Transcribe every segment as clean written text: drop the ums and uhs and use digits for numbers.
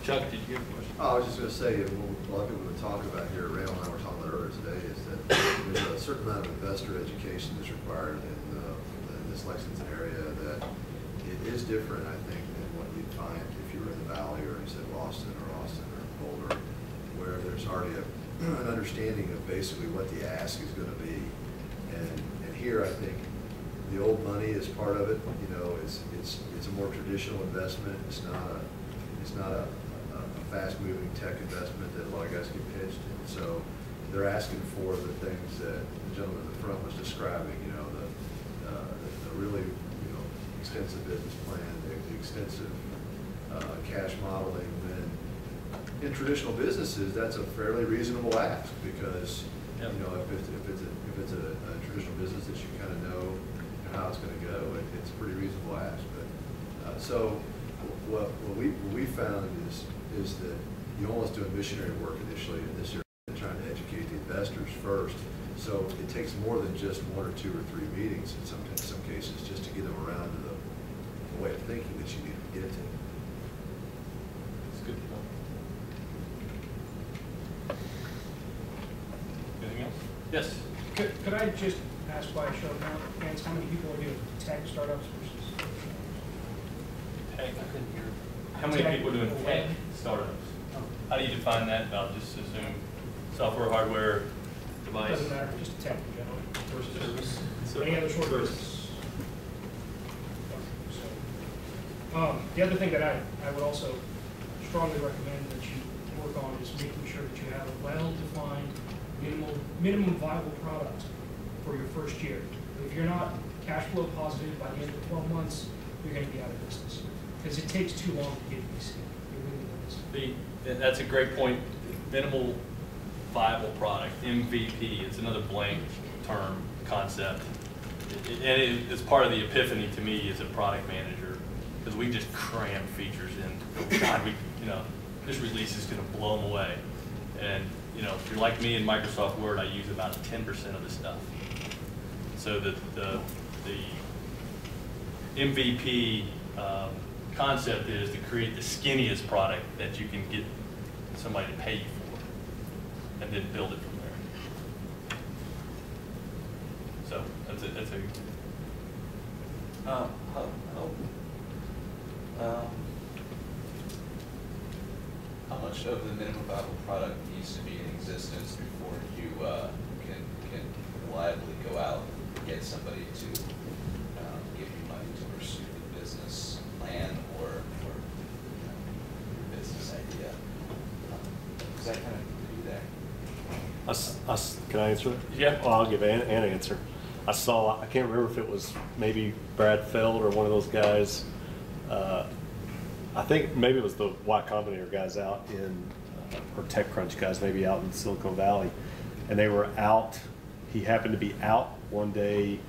Chuck, did you have a question? I was just going to say, what a lot of people have been talking about here, Ray and I were talking about earlier today, is that there's a certain amount of investor education that's required in this Lexington area that it is different, I think, than what you'd find if you were in the Valley or you said Austin or Boulder, where there's already an understanding of basically what the ask is going to be. And here, I think the old money is part of it. You know, it's a more traditional investment. It's not a fast-moving tech investment that a lot of guys get pitched. And so they're asking for the things that the gentleman in the front was describing. You know, the really extensive business plan, the extensive cash modeling. And in traditional businesses, that's a fairly reasonable ask because you know if it's a traditional business that you kind of know how it's going to go, it's a pretty reasonable ask. But so what we found is that you almost do a missionary work initially in this area, trying to educate the investors first. So it takes more than just 1 or 2 or 3 meetings in some cases just to get them around to the way of thinking that you need to get to. That's good to know. Anything else? Yes. Could I just ask by a show of hands how many people are doing tech startups versus Tech, I couldn't hear. How many people are doing tech startups? How do you define that? I'll just assume software, hardware, device. Doesn't matter, just tech in general. Service. Any other short business. So, the other thing that I would also strongly recommend that you work on is making sure that you have a well-defined minimum viable product for your first year. If you're not cash flow positive by the end of 12 months, you're going to be out of business because it takes too long to get VC. It really does. That's a great point. Minimal viable product, MVP. It's another blank term concept, and it's part of the epiphany to me as a product manager because we just cram features in. God, this release is going to blow them away. And if you're like me in Microsoft Word, I use about 10% of the stuff. So the MVP concept is to create the skinniest product that you can get somebody to pay you for, and then build it from there. So that's a. How much of the minimum viable product needs to be in existence before you can reliably go out and get somebody to give you money to pursue the business plan or your business idea? Does that kind of agree there? Can I answer it? Yeah. Well, I'll give an answer. I can't remember if it was maybe Brad Feld or one of those guys. I think maybe it was the Y Combinator guys out in, or TechCrunch guys, maybe out in Silicon Valley. And they were out, he happened to be out one day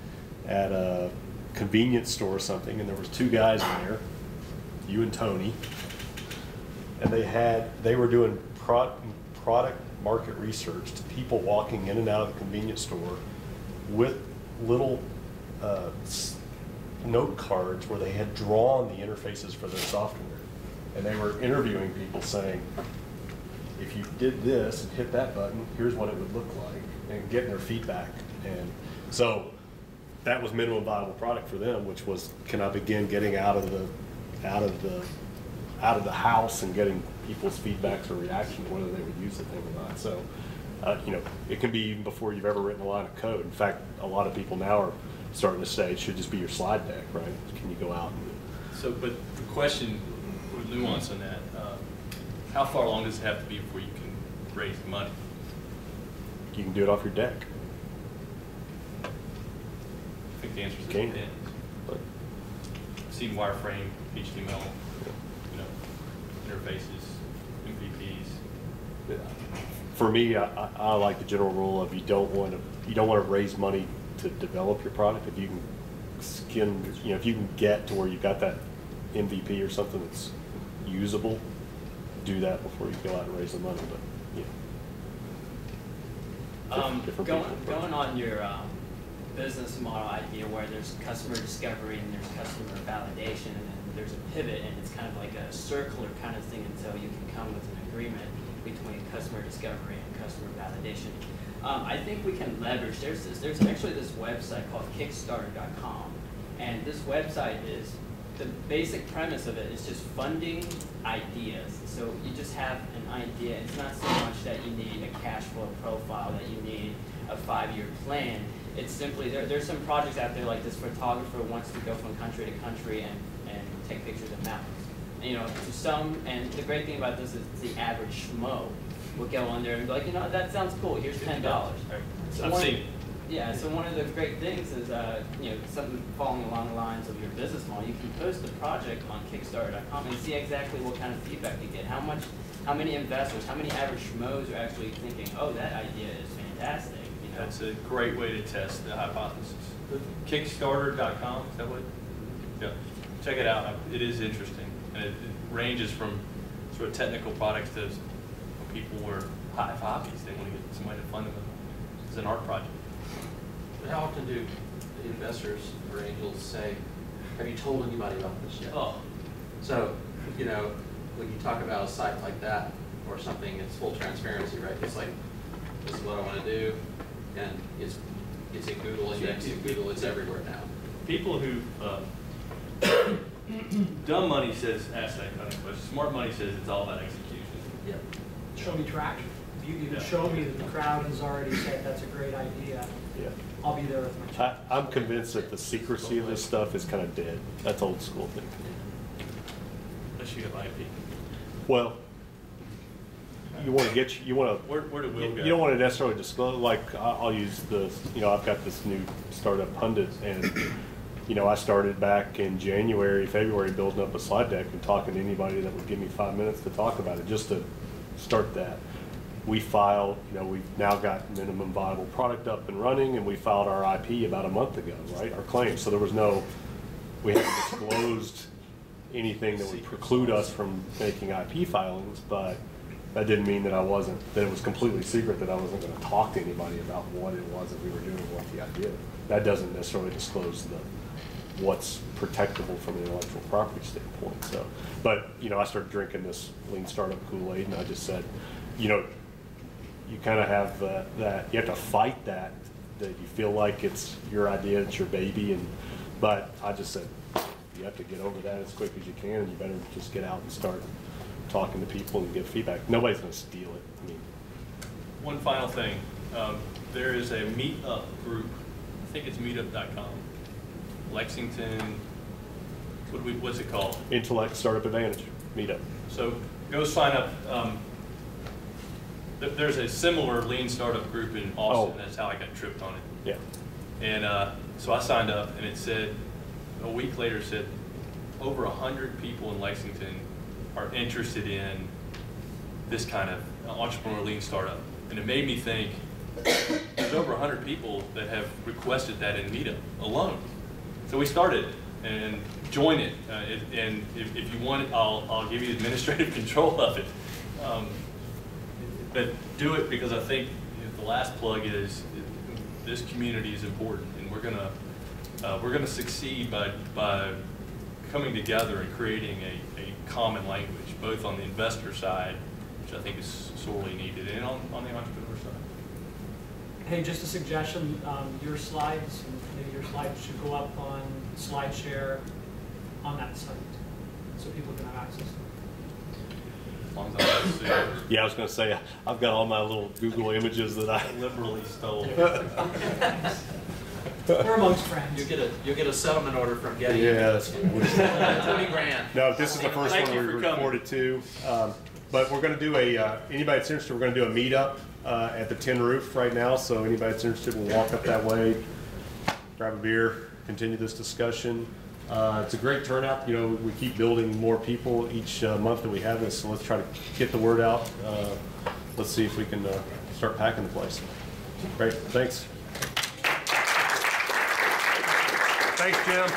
at a convenience store or something, and there was 2 guys in there, you and Tony, and they were doing product market research to people walking in and out of the convenience store with little note cards where they had drawn the interfaces for their software. And they were interviewing people saying, if you did this and hit that button, here's what it would look like, and getting their feedback. And so that was minimum viable product for them, which was, can I begin getting out of the house and getting people's feedbacks or reactions, whether they would use the thing or not. So it can be even before you've ever written a line of code. In fact, a lot of people now are starting to say it should just be your slide deck, right? Can you go out and... So, but the question, with nuance on that, how far along does it have to be before you can raise the money? You can do it off your deck. I think the answer is it Can. depends. But I've seen wireframe, HTML, interfaces, MVPs. For me, I like the general rule of you don't want to raise money to develop your product. If you can if you can get to where you got that MVP or something that's usable, do that before you go out and raise the money. But different going on your business model idea where there's customer discovery and there's customer validation and then there's a pivot and it's kind of like a circular kind of thing until you can come with an agreement between customer discovery and customer validation. I think we can leverage, there's actually this website called Kickstarter.com, and this website is, the basic premise of it is just funding ideas. So you just have an idea. It's not so much that you need a cash flow profile, that you need a 5-year plan. It's simply, there's some projects out there like this photographer wants to go from country to country and take pictures of mountains. And, you know, to some, and the great thing about this is the average schmo will go on there and be like, you know, that sounds cool, here's $10. So I've seen it. Yeah, so one of the great things is, you know, something falling along the lines of your business model. You can post a project on Kickstarter.com and see exactly what kind of feedback you get. How many investors, how many average schmoes are actually thinking, oh, that idea is fantastic. You know? That's a great way to test the hypothesis. Kickstarter.com, is that what? Yeah, check it out. It is interesting, and it ranges from sort of technical products to people who are hobbies. They want to get somebody to fund them. It's an art project. But how often do investors or angels say, have you told anybody about this yet? Oh, So, you know, when you talk about a site like that or something, it's full transparency, right? It's like, this is what I want to do, and it's in Google, index in Google, it's everywhere now. people who dumb money says ask that kind of question. Smart money says it's all about execution. Yep. Show me traction. If you can Yeah. show me that the crowd has already said that's a great idea, Yeah. I'll be there with my check. I'm convinced that the secrecy of this stuff is kind of dead. That's old school thinking. Unless you have IP. Well, you want to Where did Will go? you don't want to necessarily disclose, like I'll use the, you know, I've got this new startup pundit, and you know, I started back in January, February building up a slide deck and talking to anybody that would give me 5 minutes to talk about it, just to start that. We filed, you know, we've now got minimum viable product up and running, and we filed our IP about a month ago, right? Our claim. So there was no, we haven't disclosed anything that would preclude us from making IP filings, but that didn't mean that that it was completely secret, that I wasn't going to talk to anybody about what it was that we were doing, what the idea. That doesn't necessarily disclose what's protectable from an intellectual property standpoint. So, but you know, I started drinking this lean startup Kool-Aid, and I just said, you know, you kind of have that you have to fight that you feel like it's your idea, it's your baby, but I just said you have to get over that as quick as you can, and you better just get out and start talking to people and get feedback. Nobody's going to steal it. I mean, One final thing. There is a meetup group. I think it's meetup.com. Lexington, what's it called? IN2LEX Startup Advantage meetup. So go sign up. There's a similar lean startup group in Austin. Oh. That's how I got tripped on it. Yeah. And so I signed up, and it said, a week later, it said over 100 people in Lexington are interested in this kind of entrepreneur lean startup. And it made me think, there's over 100 people that have requested that in Meetup alone. So we started, and join it. And if you want it, I'll give you administrative control of it. But do it, because I think the last plug is this community is important, and we're gonna succeed by coming together and creating a common language, both on the investor side, which I think is sorely needed, and on the entrepreneur side. Hey, just a suggestion, your slides should go up on SlideShare on that site, so people can have access to them. As long as I see it. Yeah, I was going to say, I've got all my little Google images that I Liberally stole. We're amongst friends. You'll get a settlement order from Getty. Yeah, that's 20 grand. No, this is the first Thank one we you for coming. recorded too. But we're going to do anybody that's interested, we're going to do a meetup at the Tin Roof right now. So anybody that's interested will walk up that way, grab a beer, continue this discussion. It's a great turnout. You know, we keep building more people each month that we have this, so let's try to get the word out. Let's see if we can start packing the place. Great, thanks. Thanks, Jim.